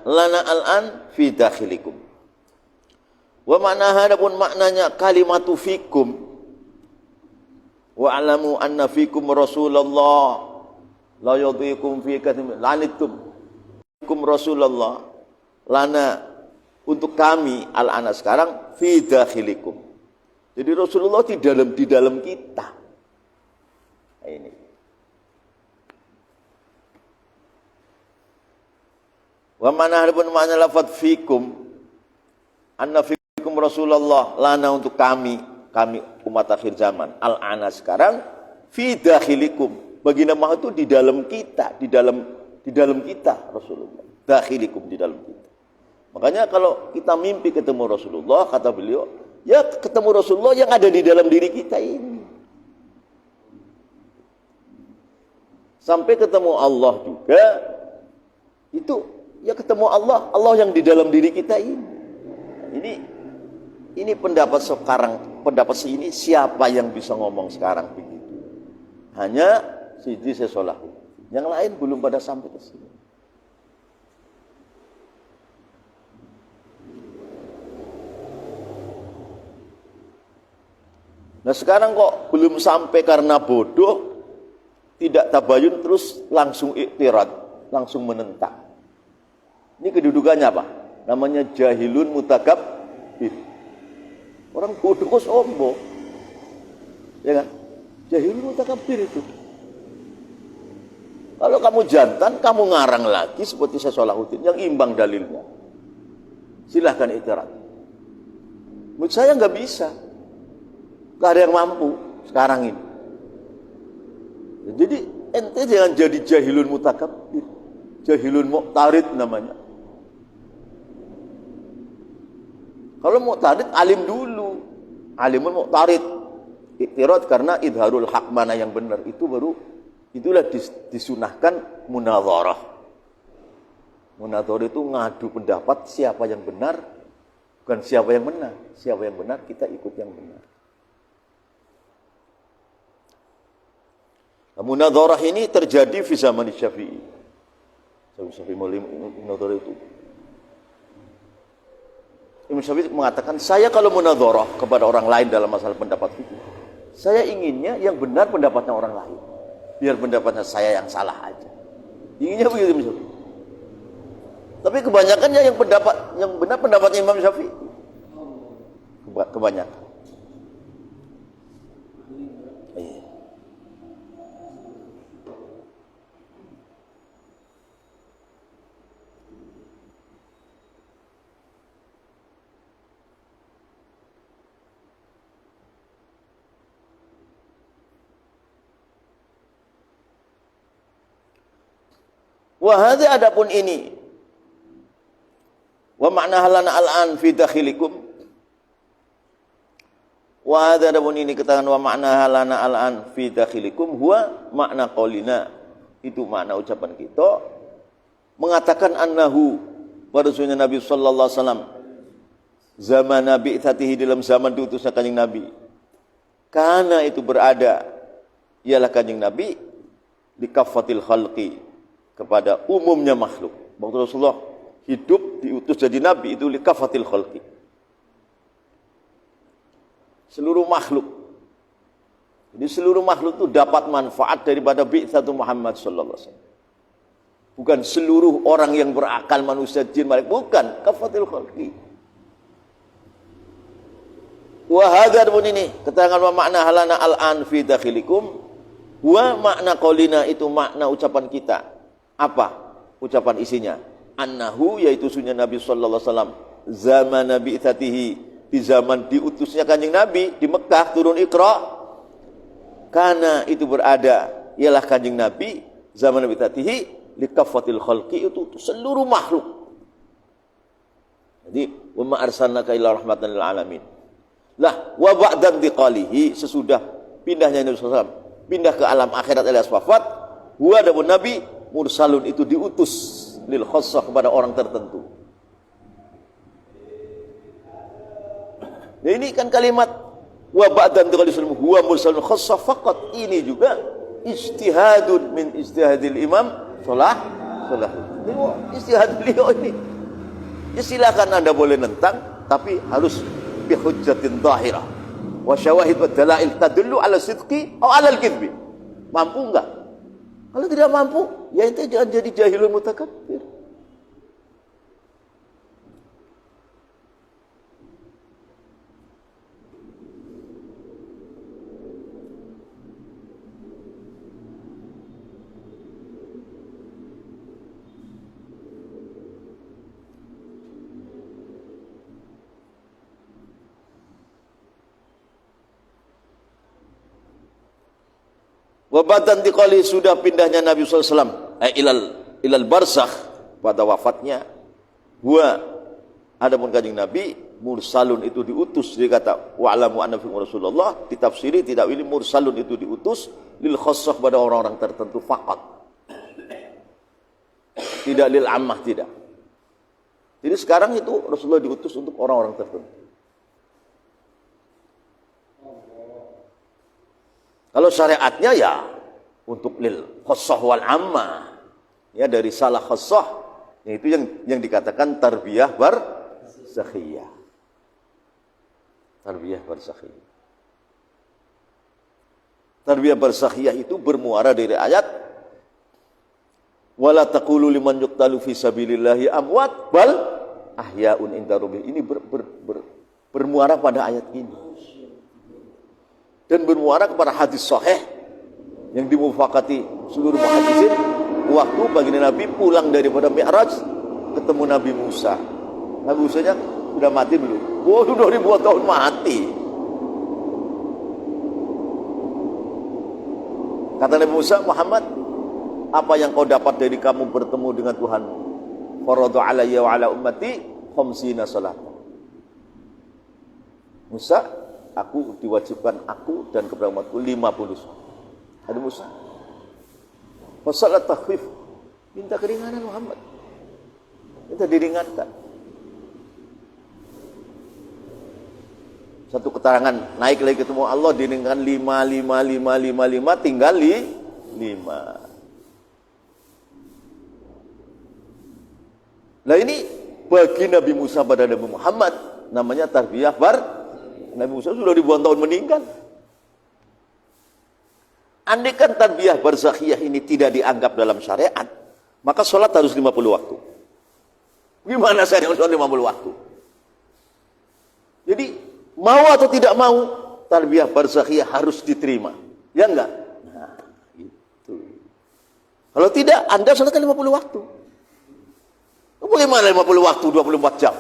lana al'an fi dakhilikum. Wa ma'naha adapun maknanya kalimatu fikum. Wa alamu anna fikum Rasulullah la yudhikum fi kathim lanittum fikum Rasulullah lana untuk kami al-ana sekarang fi dakhilikum. Jadi Rasulullah di dalam kita. Nah, ini. Wa mana adapun makna lafaz fikum anna fikum Rasulullah lana untuk kami umat akhir zaman al-ana sekarang fi dakhilikum. Baginda maha itu di dalam kita, di dalam kita Rasulullah. Dakhilikum di dalam kita. Makanya kalau kita mimpi ketemu Rasulullah, kata beliau, ya ketemu Rasulullah yang ada di dalam diri kita ini. Sampai ketemu Allah juga, itu ya ketemu Allah yang di dalam diri kita ini. Ini pendapat sekarang, pendapat ini siapa yang bisa ngomong sekarang begitu? Hanya Sidi Salahuddin. Yang lain belum pada sampai ke sini. Nah sekarang kok belum sampai karena bodoh, tidak tabayun terus langsung iktirad, langsung menentang. Ini kedudukannya apa? Namanya jahilun mutakabbir. Orang bodoh kok sombong. Ya kan? Jahilun mutakabbir itu. Kalau kamu jantan, kamu ngarang lagi seperti Syekh Salahuddin yang imbang dalilnya. Silahkan iktirad. Menurut saya nggak bisa. Nggak ada yang mampu sekarang ini. Jadi ente jangan jadi jahilun mutakabbir. Jahilun muqtarid namanya. Kalau muqtarid alim dulu. Alimul muqtarid. Iktirad karena idharul haq mana yang benar itu baru itulah disunahkan munadharah. Munadharah itu ngadu pendapat siapa yang benar, bukan siapa yang benar. Siapa yang benar kita ikut yang benar. Nah, munadharah ini terjadi di zaman Syafi'i. Syafi'i munadharah itu. Imam Syafi'i mengatakan, saya kalau munadharah kepada orang lain dalam masalah pendapat fikih, saya inginnya yang benar pendapatnya orang lain. Biar pendapatnya saya yang salah aja. Inginnya begitu Imam Syafi'i. Tapi kebanyakannya yang benar pendapatnya Imam Syafi'i. Kebanyakan. Iya. Wahada adapun ini. Wa makna halana al'an fi dakhilikum. Wahada adapun ini katakan wa makna halana al'an fi dakhilikum huwa makna qaulina. Itu makna ucapan kita mengatakan annahu pada sunnah Nabi sallallahu alaihi wasallam zaman Nabi tatihi dalam zaman diutusnya Kanjeng Nabi. Karena itu berada ialah Kanjeng Nabi di kafatil khalqi kepada umumnya makhluk. Waktu Rasulullah hidup diutus jadi nabi itu likafatil khalqi. Seluruh makhluk. Jadi seluruh makhluk itu dapat manfaat daripada bi'tsatu Muhammad sallallahu alaihi wasallam. Bukan seluruh orang yang berakal manusia jin malaikat, bukan, kafatil khalqi. Wa hadzal ini keterangan wa makna halana al'an fi dakhilikum wa makna qaulina itu makna ucapan kita. Apa ucapan isinya? Annahu yaitu sunnah Nabi sallallahu alaihi wasallam zaman Nabi tsatihi di zaman diutusnya Kanjeng Nabi di Mekah turun Iqra. Karena itu berada ialah Kanjeng Nabi zaman Nabi tsatihi likafatil khalqi itu seluruh makhluk. Jadi wa ma arsalnaka illa rahmatan lil alamin. Lah wa ba'da intiqalihi sesudah pindahnya Nabi sallallahu alaihi wasallam pindah ke alam akhirat alias wafat, huwa adapun Nabi mursalun itu diutus lil khassah kepada orang tertentu. Nah ini kan kalimat wa ba'dan taqalisum huwa mursalun khassah faqat, ini juga ijtihadun min ijtihadil Imam Salahuddin. Ini istihad beliau ini. Ya silakan Anda boleh nentang, tapi harus bi hujjatin dhahirah wa syawahid wa dalail tadullu ala sidqi atau ala al-kidbi. Mampu enggak? Kalau tidak mampu, ya itu jangan jadi jahilun mutakabbir. Wabatan diqali sudah pindahnya Nabi SAW ilal barzakh pada wafatnya. Adapun kanjeng Nabi mursalun itu diutus, dia kata wa'lamu anna fikum Rasulullah, ditafsiri tidak ini mursalun itu diutus lil khassah pada orang-orang tertentu faqat. Tidak lil ammah, tidak. Jadi sekarang itu Rasulullah diutus untuk orang-orang tertentu. Kalau syariatnya ya untuk lil khassah wal ammah. Ya dari salah khassah, yaitu yang dikatakan tarbiyah barzakhiyah. Tarbiyah barzakhiyah. Tarbiyah barzakhiyah itu bermuara dari ayat wala taqulu liman yuqtalu fi sabilillahi amwat bal ahyaun inda rabbih. Ini bermuara pada ayat ini. Dan bermuara kepada hadis sahih yang dimufakati seluruh muhaddisin waktu baginda Nabi pulang daripada Mi'raj ketemu Nabi Musa. Nabi Musa-nya sudah mati belum? Oh, sudah ribuan tahun mati. Kata Nabi Musa, Muhammad, apa yang kau dapat dari kamu bertemu dengan Tuhanmu? Faradu alayya wa ala ummati khamsina salat. Musa, aku diwajibkan aku dan kepada umatku 50 salat. Ada Musa. Fasalat takhfif. Minta keringanan Muhammad. Minta diringankan. Satu keterangan naik lagi ketemu Allah diringankan 5 tinggal 5. Nah ini bagi Nabi Musa pada Nabi Muhammad namanya tarbiyah Nabi Musa sudah ribuan tahun meninggal. Andai kan tarbiyah barzakhiyah ini tidak dianggap dalam syariat, maka sholat harus 50 waktu. Gimana saya sholat 50 waktu? Jadi mau atau tidak mau tarbiyah barzakhiyah harus diterima. Ya enggak? Nah, itu. Kalau tidak, Anda sholatkan 50 waktu. Bagaimana 50 waktu 24 jam?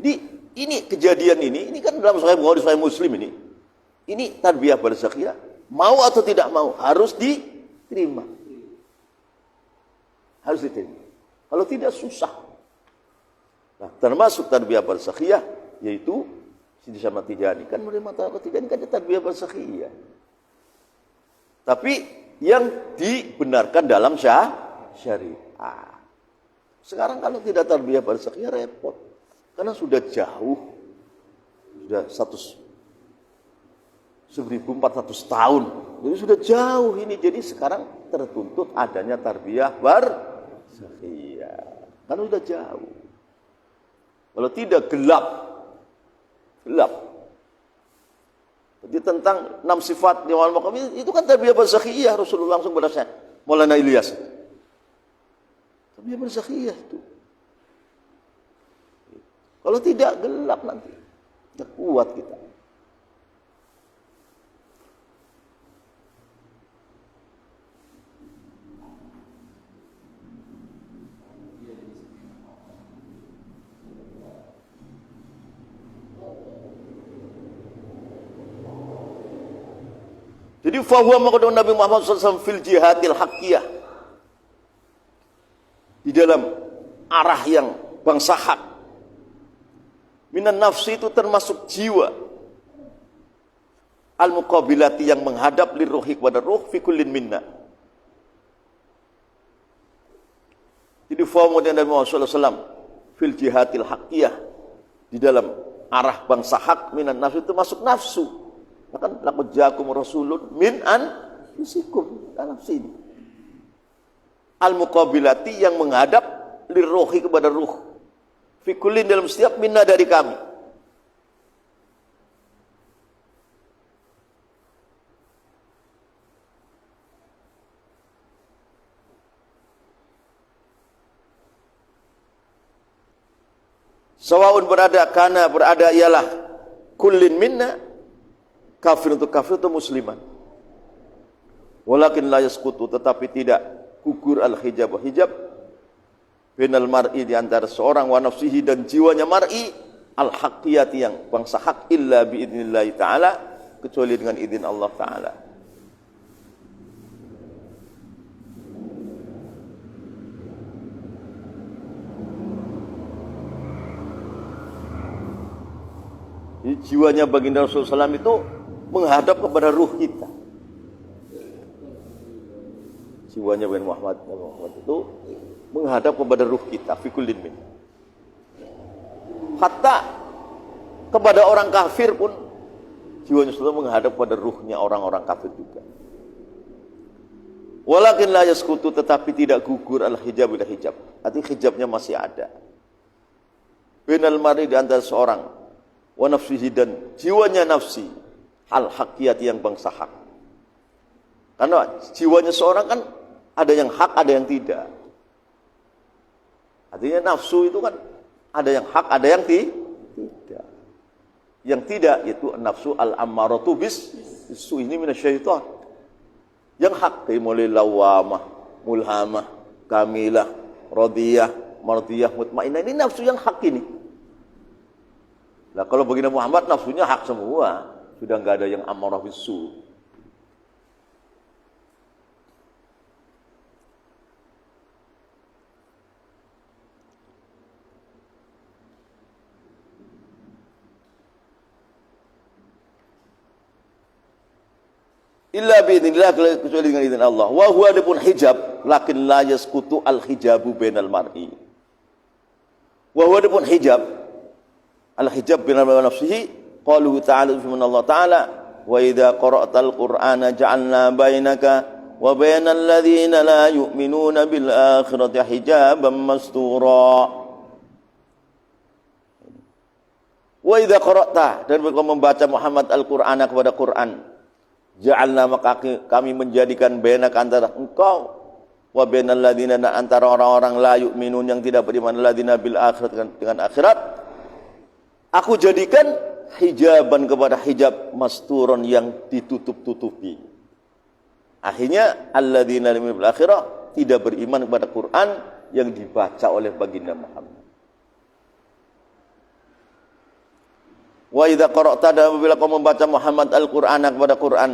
Jadi ini kejadian ini kan dalam Sahih Bukhari, Sahih Muslim ini. Ini tarbiyah barzakhiyah, mau atau tidak mau harus diterima. Harus diterima. Kalau tidak susah. Nah, termasuk tarbiyah barzakhiyah yaitu Sidi Syamad Tijani kan menerima tarbiyah Tijani kan tarbiyah barzakhiyah. Tapi yang dibenarkan dalam syariat. Sekarang kalau tidak tarbiyah barzakhiyah repot. Karena sudah jauh, sudah 1400 tahun, jadi sudah jauh ini. Jadi sekarang tertuntut adanya tarbiyah barzakhiyah, karena sudah jauh. Kalau tidak gelap. Jadi tentang 6 sifat di awal maqam itu kan tarbiyah barzakhiyah. Rasulullah langsung berasnya Maulana Ilyas. Tarbiyah barzakhiyah itu. Kalau tidak gelap nanti, tidak kuat kita. Jadi fahuwa maqdum Nabi Muhammad SAW fil jihadil haqqiyah, di dalam arah yang bangsa hak. Minan nafsi itu termasuk jiwa al-muqabilati yang menghadap liruhi kepada ruh fi kullin minna. Jadi fahuwa Nabi Muhammad SAW fil jihadil haqqiyah, di dalam arah bangsa hak. Minan nafsi itu masuk nafsu. Bahkan laqad ja'akum rasulun min anfusikum, dalam sini. al-muqabilati yang menghadap lirruhi kepada ruh. Fi kullin dalam setiap minna dari kami. Sawaun berada ialah kullin minna, kafir untuk kafir atau musliman. Walakin la yasqutu, tetapi tidak gugur al-hijab bainal mar'i, di antara seorang, wa nafsihi, dan jiwanya mar'i, al-haqqiyati, yang bangsa hak, illa biidznillah ta'ala, kecuali dengan izin Allah ta'ala. Jadi jiwanya baginda Rasulullah SAW itu menghadap kepada ruh kita. Jiwanya bin Muhammad itu menghadap kepada ruh kita. Fi kullin min. Hatta kepada orang kafir pun jiwanya selalu menghadap kepada ruhnya orang-orang kafir juga. Walakin la yaskutu, tetapi tidak gugur al-hijab ila hijab. Artinya hijabnya masih ada. Bainal mar'i, di antara seorang, wa nafsihi, dan jiwanya nafsi, al-haqqiyati, yang bangsa hak. Karena jiwanya seorang kan ada yang hak, ada yang tidak. Artinya nafsu itu kan ada yang hak, ada yang tidak. Yang tidak yaitu nafsu al-ammaratu bis-su, ini minasyaitan. Yang hak kayak mulai lawamah, mulhamah, kamilah, radiyah, mardiyah, mutmainnah, ini nafsu yang hak ini. Nah, kalau baginda Muhammad nafsunya hak semua, sudah enggak ada yang ammarah bis-su. Illa biidznillah, kecuali dengan izin Allah. Wa huwa adapun hijab, lakin la yasqutu al-hijabu bainal mar'i. Wa huwa adapun hijab, al-hijab bainal mar'i wa nafsihi, qaluhu ta'ala, firman Allah ta'ala, wa idza qara'tal qur'ana ja'alna bainaka wa bainal ladzina la yu'minuna bil akhirati hijaban mastura. Wa idza qara'ta, dan bila membaca Muhammad al-Qur'ana, kepada Qur'an, ja'alna, maka kami menjadikan bainaka, antara engkau, wa bainal ladzina, antara orang-orang la yu'minun, yang tidak beriman, ladzina bil akhirat, dengan akhirat, aku jadikan hijaban, kepada hijab, masturon, yang ditutup-tutupi. Akhirnya alladzina bil akhirah, tidak beriman kepada Quran yang dibaca oleh baginda Muhammad. Wa idza qara'ta, dan apabila kau membaca Muhammad al-Qur'an, kepada Quran,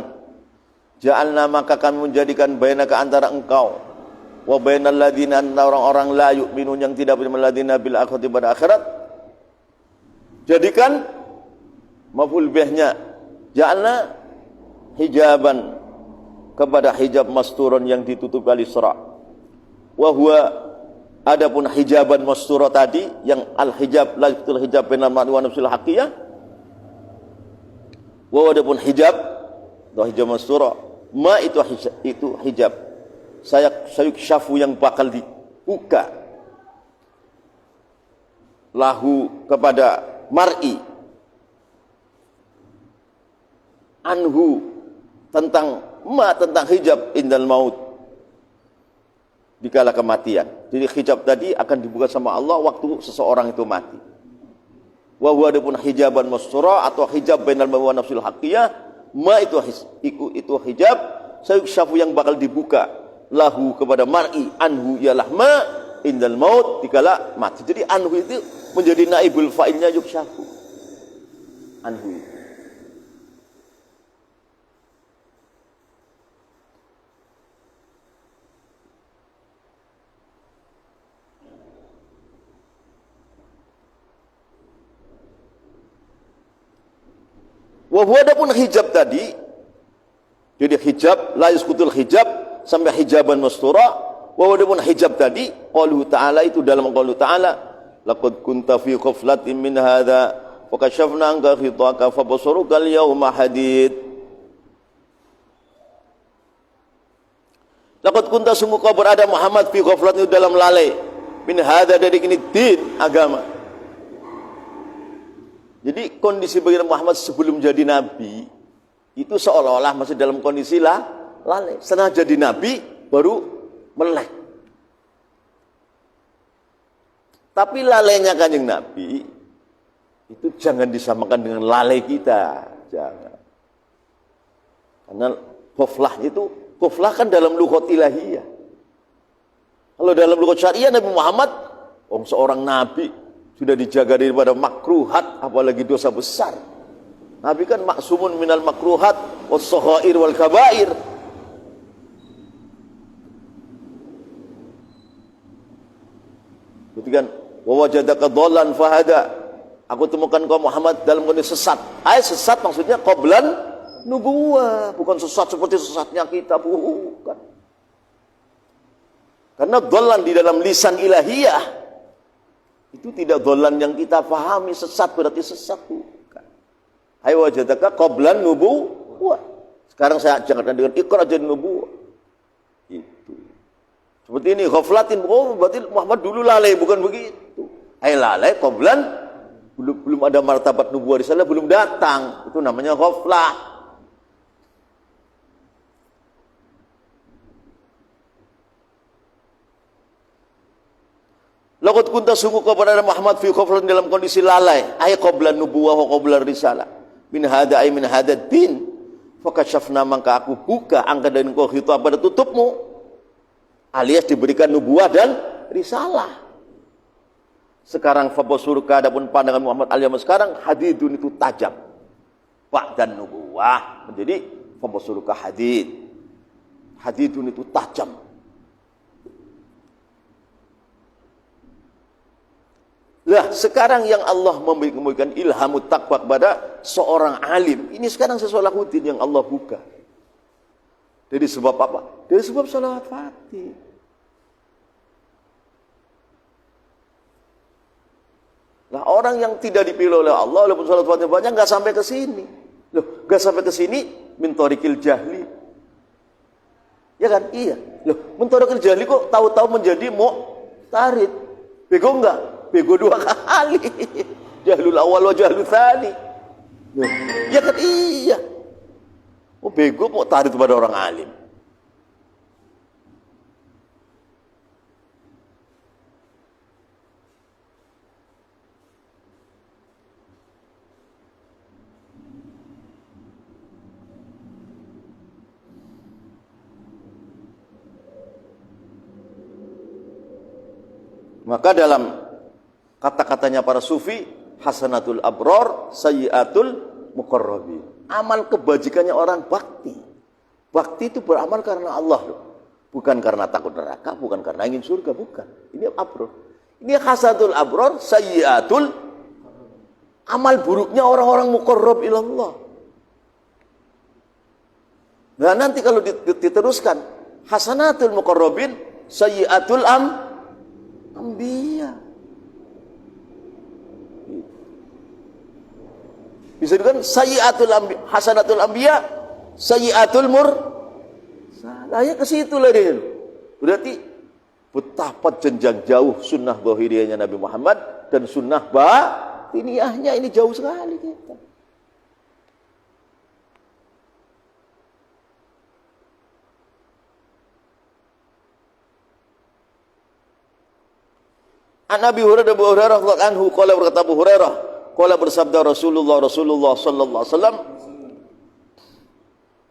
ja'alna, maka kami menjadikan bainaka, antara engkau, wa bainal ladzina, orang-orang la yu'minun, yang tidak beriman, ladzina bil akhirati, pada akhirat, jadikan maf'ul bihnya, ja'alna hijaban, kepada hijab masturon, yang ditutup al-Isra. Wa huwa, adapun hijaban mastura tadi, yang al-hijab, la yutul hijab bainal mar'i wa nafsil haqqiyah, wa adapun hijab, atau hijab mastura, ma itu hijab sayuk syafu, yang bakal dibuka, lahu, kepada mar'i, anhu, tentang hijab, indal maut, dikala kematian. Jadi hijab tadi akan dibuka sama Allah waktu seseorang itu mati. Wa huwa adapun hijaban mastura, atau hijab bainal mar'i wa nafsil haqqiyah, ma itu hijab sayuk syafu, yang bakal dibuka, lahu, kepada mar'i, anhu, ialah ma, indal maut, dikala mati. Jadi anhu itu menjadi naibul fa'ilnya yuksyafu, anhu. Wa huwa adapun hijab tadi, jadi hijab, la yasqutul hijab, sampai hijaban mastura. Wa huwa adapun hijab tadi, qauluhu ta'ala, itu dalam qauluhu ta'ala, laqad kunta fi ghaflatin min hadza fa kashafna anka ghitaka fa basaruka al-yawma hadid. Laqad kunta sungguh kau berada Muhammad fi ghaflatin dalam lalai min hadza dari ini din agama. Jadi kondisi bagi Muhammad sebelum jadi nabi itu seolah-olah masih dalam kondisi lalai. Setelah jadi nabi baru melek. Tapi lalainya Kanjeng Nabi itu jangan disamakan dengan lalai kita, jangan. Karena ghaflah kan dalam lughat ilahiyah. Kalau dalam lughat syariah Nabi Muhammad, seorang nabi sudah dijaga daripada makruhat, apalagi dosa besar. Nabi kan maksumun minal makruhat was-saghair wal kabair. Ketika wa wajadaka dhallan fahada, aku temukan kau Muhammad dalam kondisi sesat. Sesat maksudnya qablan nubuwah, bukan sesat seperti sesatnya kita, bukan. Karena dhallan di dalam lisan ilahiyah itu tidak dhallan yang kita pahami, sesat berarti sesat, bukan. Wajadaka qablan nubuwah. Sekarang saya ajarkan dengan iqra jadi nubuwah. Itu. Seperti ini ghaflatin, berarti Muhammad dulu lalai, bukan begitu. Lalai qablan, belum ada martabat nubuwah risalah, belum datang. Itu namanya ghaflah. Laqad kunta sungguh kau berada Muhammad fi ghaflatin dalam kondisi lalai, qablan nubuwah wa qablan risalah. Min hadza min hadza din. Fakashafna, maka aku buka angka dari engkau khitab pada tutupmu, alias diberikan nubuah dan risalah. Sekarang fabasurka, adapun pandangan Muhammad al-Yaman sekarang hadidun itu tajam. Pak dan nubuah menjadi fabasurka hadid. Hadidun itu tajam. Lah sekarang yang Allah memberikan ilhamut taqwa kepada seorang alim. Ini sekarang Salahuddin yang Allah buka. Dari sebab apa? Dari sebab salawat Fatih. Nah, orang yang tidak dipilih oleh Allah walaupun salawat Fatih banyak nggak sampai ke sini. Loh, nggak sampai ke sini min thariqil jahli. Ya kan? Iya. Loh, min thariqil jahli kok tahu-tahu menjadi muqtarid. Bego enggak? Bego dua kali. Jahlul awal wa jahlul tsani. Ya kan? Iya. Bego muqtarid kepada orang alim. Maka dalam kata-katanya para sufi, hasanatul abror, sayyiatul muqarrabin. Amal kebajikannya orang bakti. Bakti itu beramal karena Allah loh. Bukan karena takut neraka, bukan karena ingin surga, bukan. Ini abror. Ini hasanatul abror, sayyiatul, amal buruknya orang-orang muqarrab ilallah. Nah nanti kalau diteruskan, hasanatul muqarrabin, sayyiatul Ambiya. Bisa juga sayyiatul ambiya, hasanatul ambiya, sayyiatul salahnya ke situ lah dia. Berarti betapa jenjang jauh sunnah zahiriyahnya Nabi Muhammad dan sunnah batiniyahnya, ini jauh sekali kita. An Abi Hurairah radhiyallahu anhu qala, berkata Abu Hurairah, qala bersabda Rasulullah sallallahu alaihi wasallam,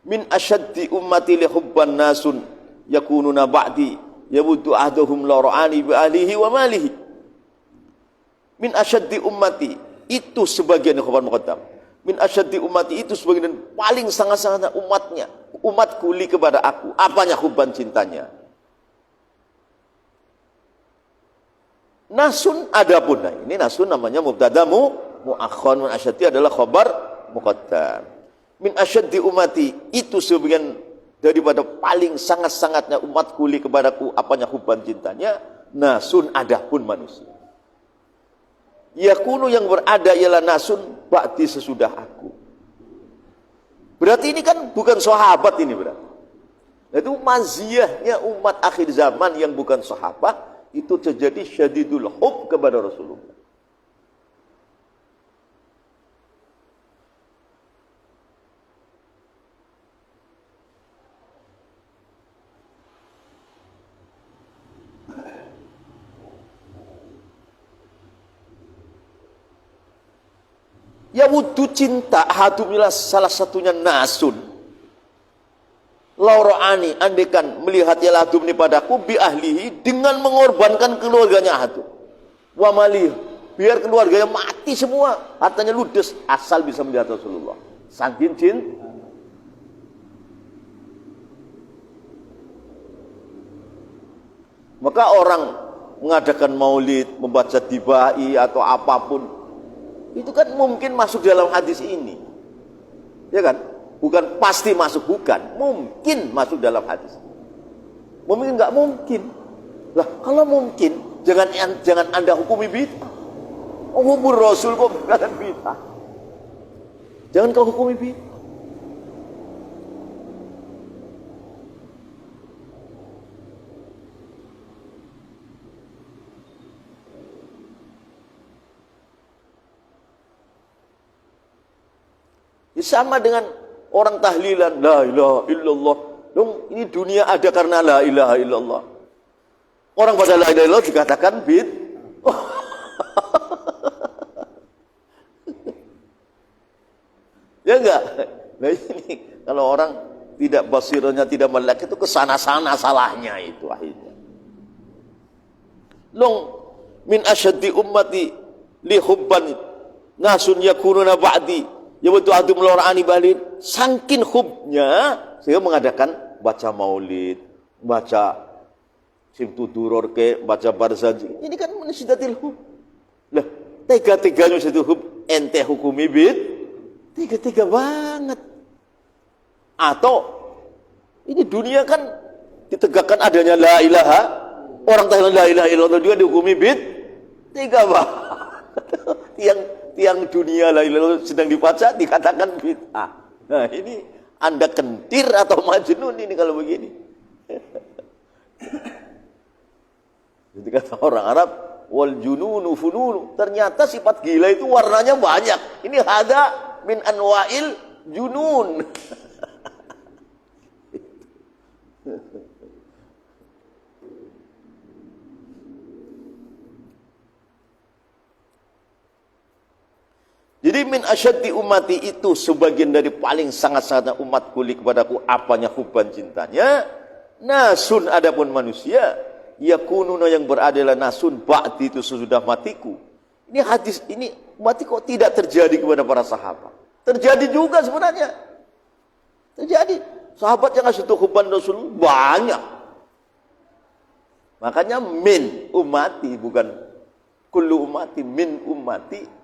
min asyaddi ummati li hubban nasun yakununa ba'di yabuddu ahduhum la ra'ani bi ahlihi wa malihi. Min asyaddi ummati, itu sebagian khabar muqaddam. Min asyaddi ummati, itu sebagian paling sangat-sangat umatnya, umatku li kepada aku. Apanya hubban, cintanya. Nasun adapun, nah ini nasun namanya mubtada muakhar, min asyaddi adalah khabar muqaddam. Min asyaddi ummati, itu sebagian daripada paling sangat-sangatnya umatku li kepadaku, apanya hubban, cintanya. Nasun adapun manusia, yakunu yang berada ialah nasun ba'di sesudah aku. Berarti ini kan bukan sahabat ini berarti. Itu maziyahnya umat akhir zaman yang bukan sahabat itu terjadi syadidul hub kepada Rasulullah. Ya wudu cinta hadumilah salah satunya nasun laurani andekan melihat ya ladum ni padaku bi ahlihi dengan mengorbankan keluarganya hadum wa malih biar keluarganya mati semua hartanya ludes asal bisa melihat Rasulullah saking cinta. Maka orang mengadakan maulid membaca dibai atau apapun itu kan mungkin masuk dalam hadis ini, ya kan? Bukan pasti masuk, bukan, mungkin masuk dalam hadis. Mungkin nggak mungkin. Lah kalau mungkin, jangan Anda hukumi bid'ah. Oh, hubur Rasul kok bukan bid'ah. Jangan kau hukumi bid'ah. Sama dengan orang tahlilan la ilaha illallah. Dong, ini dunia ada karena la ilaha illallah. Orang pada la ilaha illallah dikatakan bid. Ya enggak? Nah ini kalau orang tidak basirahnya tidak melek itu kesana-sana salahnya itu akhirnya. Long min asyaddi ummati li hubban nasun yakununa ba'di. Ya betul adum lorani balin sangkin hubnya sehingga mengadakan baca maulid, baca simtuduror ke, baca barzanji. Ini kan mensidatil hub. Lah, tega-teganya situ hub ente hukumi bid. Tega-tega banget. Atau ini dunia kan ditegakkan adanya la ilaha, orang tahlilan la ilaha illallah juga dihukumi bid. Tega banget. Tiang dunia la ilaha sedang dibaca dikatakan bid'ah. Nah ini Anda kentir atau majnun ini kalau begini. Jadi kata orang Arab wal jununu fununu, ternyata sifat gila itu warnanya banyak. Ini hada min anwa'il junun. Jadi min asyaddi ummati itu sebagian dari paling sangat-sangat umat kulik kepadaku apanya hubban cintanya. Nasun adapun manusia yakununa yang beradalah nasun ba'di itu sesudah matiku. Ini hadis ini mati kok tidak terjadi kepada para sahabat. Terjadi juga sebenarnya. Terjadi. Sahabat yang ngasih hubban Rasul banyak. Makanya min ummati bukan kullu ummati min ummati.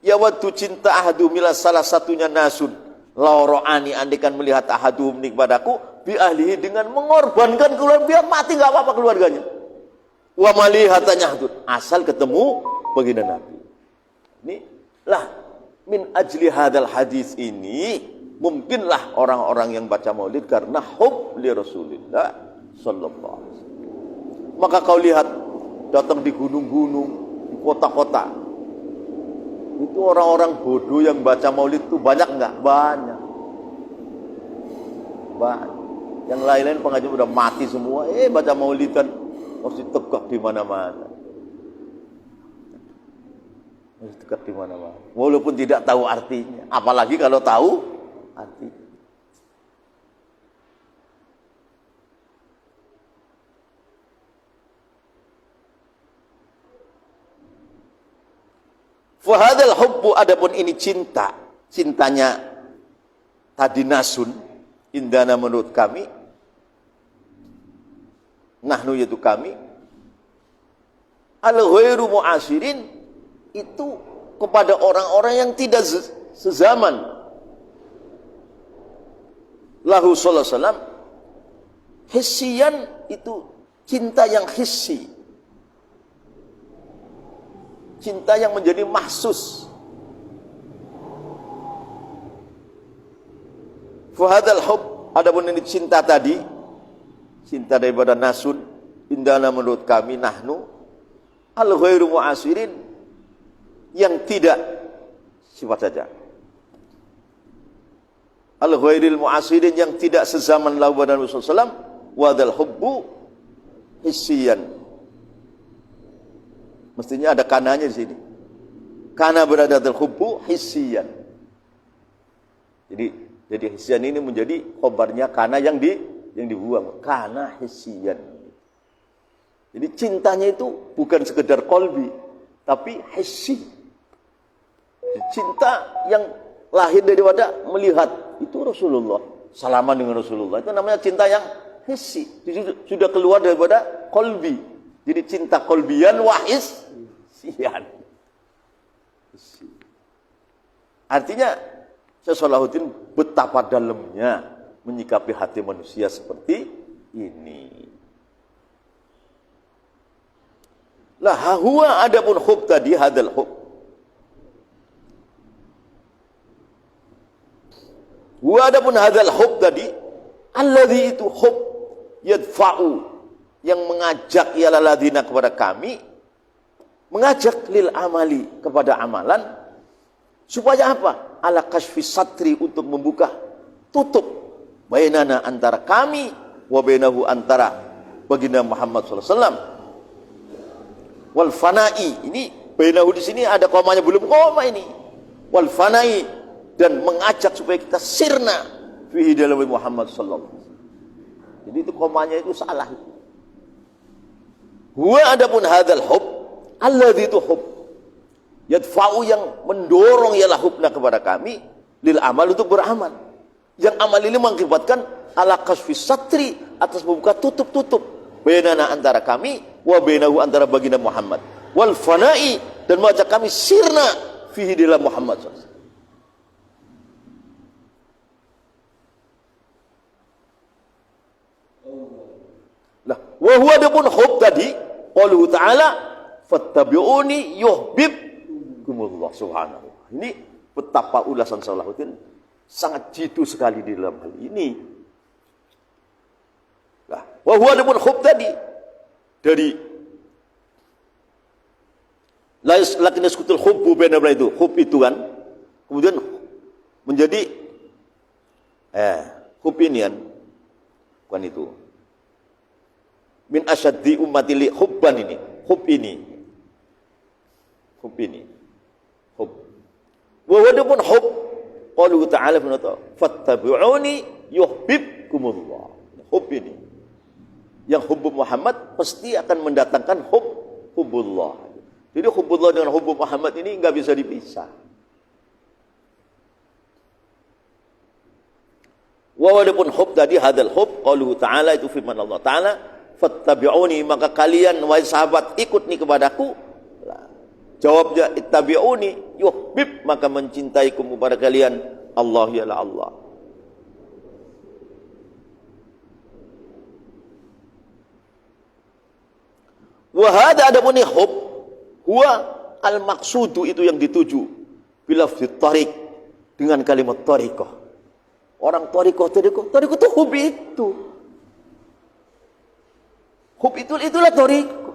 Ya waktu cinta ahadumilah salah satunya nasun laurani andikan melihat ahadum nikpadaku bi ahlihi dengan mengorbankan keluarga biar mati nggak apa-apa keluarganya. Wa malihatanya asal ketemu baginda Nabi. Ini lah min ajli hadal hadis ini mungkinlah orang-orang yang baca maulid karena hub li Rasulillah sallallahu alaihi wasallam. Maka kau lihat datang di gunung-gunung, di kota-kota. Itu orang-orang bodoh yang baca maulid itu banyak enggak? Banyak. Banyak. Yang lain-lain pengajian udah mati semua. Baca maulid kan mesti tegak di mana-mana. Mesti tegak di mana-mana. Walaupun tidak tahu artinya. Apalagi kalau tahu artinya. Fahadal hubbu adapun ini cinta, cintanya tadi nasun, indana menurut kami, nahnu yaitu kami, al-ghairu mu'asyirin itu kepada orang-orang yang tidak sezaman. Lahu sallallahu alaihi wasallam, hissiyan itu cinta yang hissi. Cinta yang menjadi mahsus. Fahadal hub, adapun ini cinta tadi, cinta daripada nasun, indana menurut kami, nahnu, al-ghairu mu'asirin, yang tidak, sifat saja. Al-ghairil mu'asirin, yang tidak sezaman lahu dan Rasulullah SAW, wadal hubbu hissiyan. Mestinya ada kananya di sini. Kana berada dal hubbu hissiyan. Jadi hissiyan ini menjadi khobarnya kana yang dibuang. Kana hissiyan. Jadi cintanya itu bukan sekedar kolbi, tapi hissi. Cinta yang lahir daripada melihat itu Rasulullah, salaman dengan Rasulullah, itu namanya cinta yang hissi. Sudah keluar daripada kolbi. Jadi cinta kolbian wahis sian. Artinya Syekh Salahuddin betapa dalamnya menyikapi hati manusia seperti ini. Lah huwa, adapun hub tadi, hadal hub, huwa adapun hadal hub tadi, alladzi itu hub yadfa'u, yang mengajak ialah ladina kepada kami, mengajak lil amali kepada amalan, supaya apa? Ala kasfi satri, untuk membuka tutup bainana, antara kami, wa bainahu, antara baginda Muhammad SAW. Wal fanai, ini bainahu di sini ada komanya, belum koma ini. Wal fanai, dan mengajak supaya kita sirna fihi dalam Muhammad SAW. Jadi itu komanya itu salah. Huwa adapun hadal hub, alladzi itu hub yadfa'u, yang mendorong ialah hubna kepada kami, lil amal, untuk beramal. Yang amal ini mengakibatkan ala kasfi satri, atas membuka tutup-tutup bainana, antara kami, wa bainahu, antara baginda Muhammad, wal fanai, dan mengajak kami sirna fihi dalam Muhammad SAW. Lah, wa huwa adapun hub tadi, qauluhu ta'ala, fattabi'uni yuhibbukumullah. Subhanallah. Ini betapa ulasan Salahuddin sangat jitu sekali di dalam hal ini. Lah, wa huwa adapun hub tadi, dari lakin yaskutul hubbu baina itu, hub itu kan kemudian menjadi hub ini kan, bukan itu, min asyaddi ummati li hubban, ini hub ini, hub ini, hub. Wa wadapun hub, qauluhu ta'ala fattabi'uni yuhibbukumullah. Hub ini, yang hubub Muhammad pasti akan mendatangkan hubullah. Jadi hubullah dengan hubub Muhammad ini enggak bisa dipisah. Wa wadapun hub tadi, hadal hub, qauluhu ta'ala, itu firman Allah Ta'ala, fattabi'uni, maka kalian wahai sahabat ikut nih kepadaku. Jawabnya ittabi'uni yuhbib, maka mencintaiku kepada kalian Allah, ialah Allah. Wa hadza adapun hub, huwa al maqsudu, itu yang dituju, bila fi tariq, dengan kalimat tariqah. Orang tariqah itu hub itu. Hub itulah tariqah.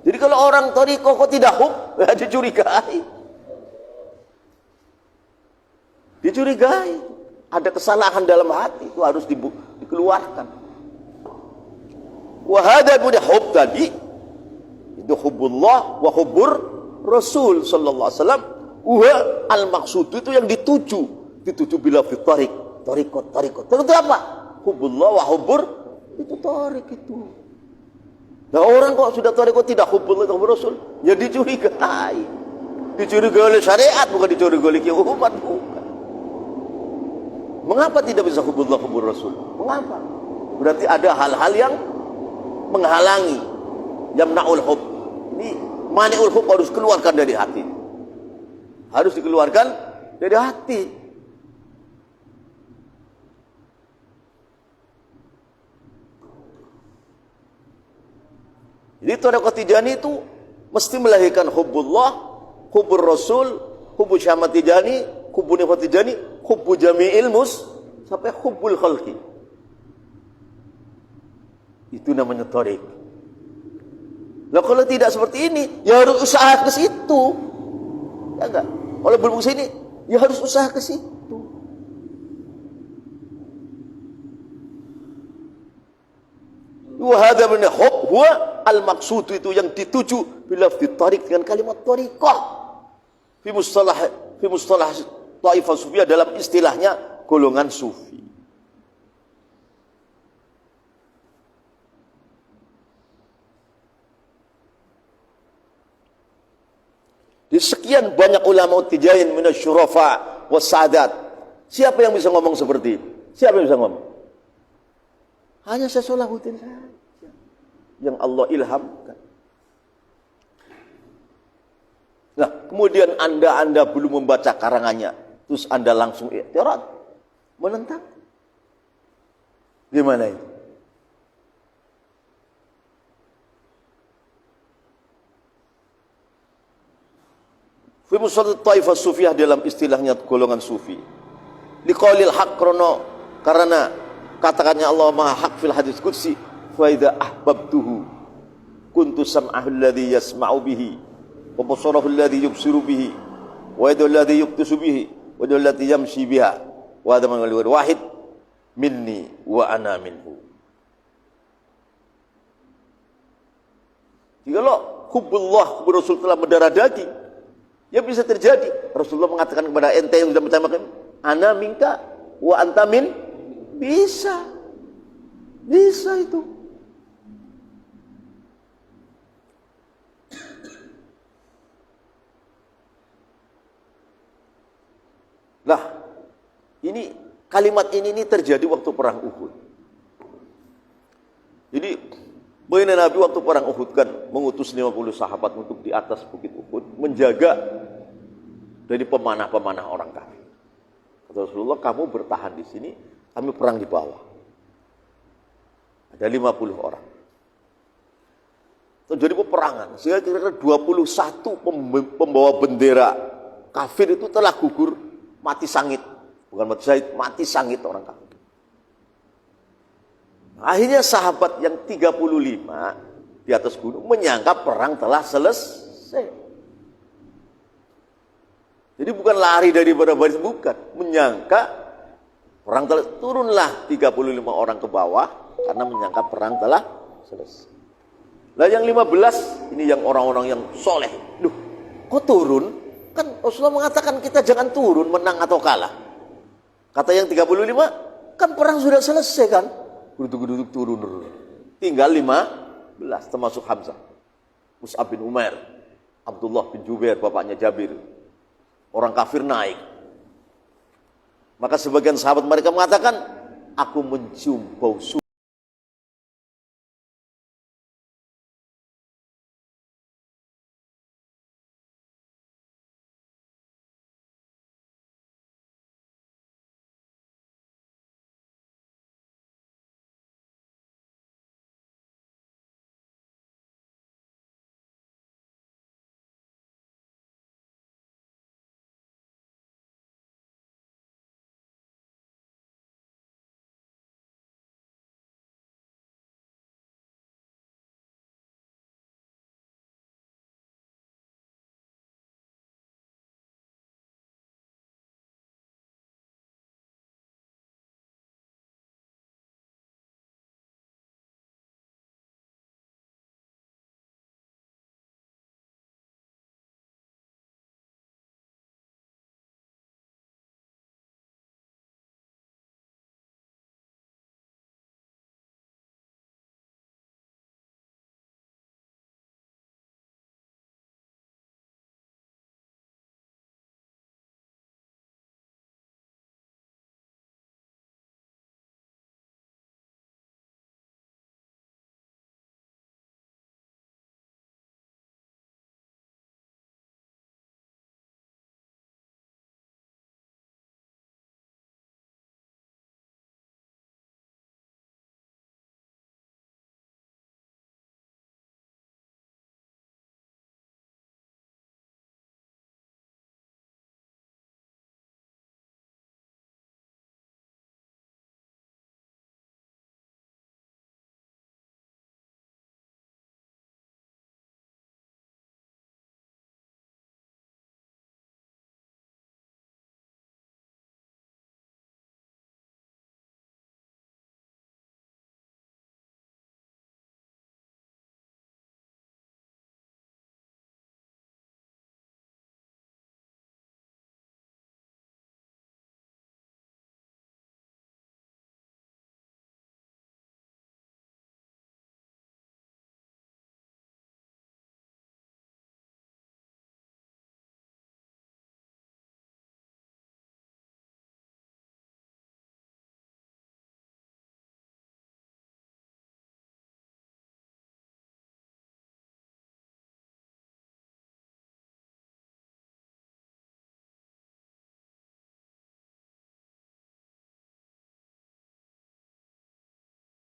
Jadi kalau orang tariqah kok tidak hub, ya dicurigai. Dicurigai. Ada kesalahan dalam hati, itu harus dikeluarkan. Wa hadza hub tadi, itu hubbullah wa hubbur Rasul sallallahu alaihi wasallam, wa al maqsud, itu yang dituju bila fi tariqah. Itu apa? Hubbullah wa hubbur, itu tariq itu. Nah, orang kok sudah tariqah tidak hubbullah wa hubbur Rasul, ya dicurigai. Dicurigai oleh syariat, bukan dicurigai oleh kehukuman, bukan. Mengapa tidak bisa hubbullah wa hubbur Rasul? Mengapa? Berarti ada hal-hal yang menghalangi, yamna'ul hub. Ini mani'ul hub harus keluarkan dari hati. Harus dikeluarkan dari hati. Jadi thariqah Tijaniyah itu mesti melahirkan hubbullah, hubbur Rasul, hubbu Syamati Tijani, hubbu Nifat Tijani, hubbu jami'il sampai hubbul khalqi. Itu namanya thariq. Lah kalau tidak seperti ini, ya harus usaha ke situ. Ya enggak? Kalau belum ke sini, ya harus usaha ke situ. Wa hadza min hub huwa al-maqsud, itu yang dituju bil lafzi thariq dengan kalimat thariqah. Fi mustalah Taifah Sufiyah, dalam istilahnya golongan sufi. Di sekian banyak ulama tijain minasyurafa wasadat, siapa yang bisa ngomong seperti ini? Siapa yang bisa ngomong? Hanya Syekh Salahuddin saja yang Allah ilhamkan. Nah, kemudian Anda belum membaca karangannya, terus Anda langsung i'tirad, menentang. Gimana itu? Fi musalat Taifah Sufiyah, dalam istilahnya golongan sufi. Liqaulil haq, karena katakannya Allah Maha Hak fil hadis qudsi, fa idza ahbabtuhu kuntu sam'ahu alladhi yasma'u bihi wa basarahu alladhi yubsiru bihi wa yadahu alladhi yubtisu bihi wa yadahu allati yamshi biha wa hadha man wahid minni wa ana minhu. Jikalau hubbullah, hubbur Rasul telah mendarah daging, ya bisa terjadi. Rasulullah mengatakan kepada ente yang sudah percaya, ana minka wa anta min. Bisa itu. Nah, ini kalimat ini terjadi waktu perang Uhud. Jadi Baginda Nabi waktu perang Uhud kan mengutus 50 sahabat untuk di atas bukit Uhud menjaga dari pemanah-pemanah orang kafir. Kata Rasulullah, kamu bertahan di sini, kami perang di bawah. Ada 50 orang. Terjadi peperangan, sehingga kira-kira 21 pembawa bendera kafir itu telah gugur, mati sangit. Bukan mati syahid, mati sangit orang kafir. Akhirnya sahabat yang 35 di atas gunung menyangka perang telah selesai. Jadi bukan lari dari baris, bukan. Menyangka perang telah, turunlah 35 orang ke bawah karena menyangka perang telah selesai. Lah yang 15 ini yang orang-orang yang soleh. Duh, kok turun? Kan Rasulullah mengatakan kita jangan turun menang atau kalah. Kata yang 35, kan perang sudah selesai kan? Duduk turun. Tinggal 15 termasuk Hamzah, Mus'ab bin Umair, Abdullah bin Jubair, bapaknya Jabir. Orang kafir naik. Maka sebagian sahabat mereka mengatakan, aku mencium bau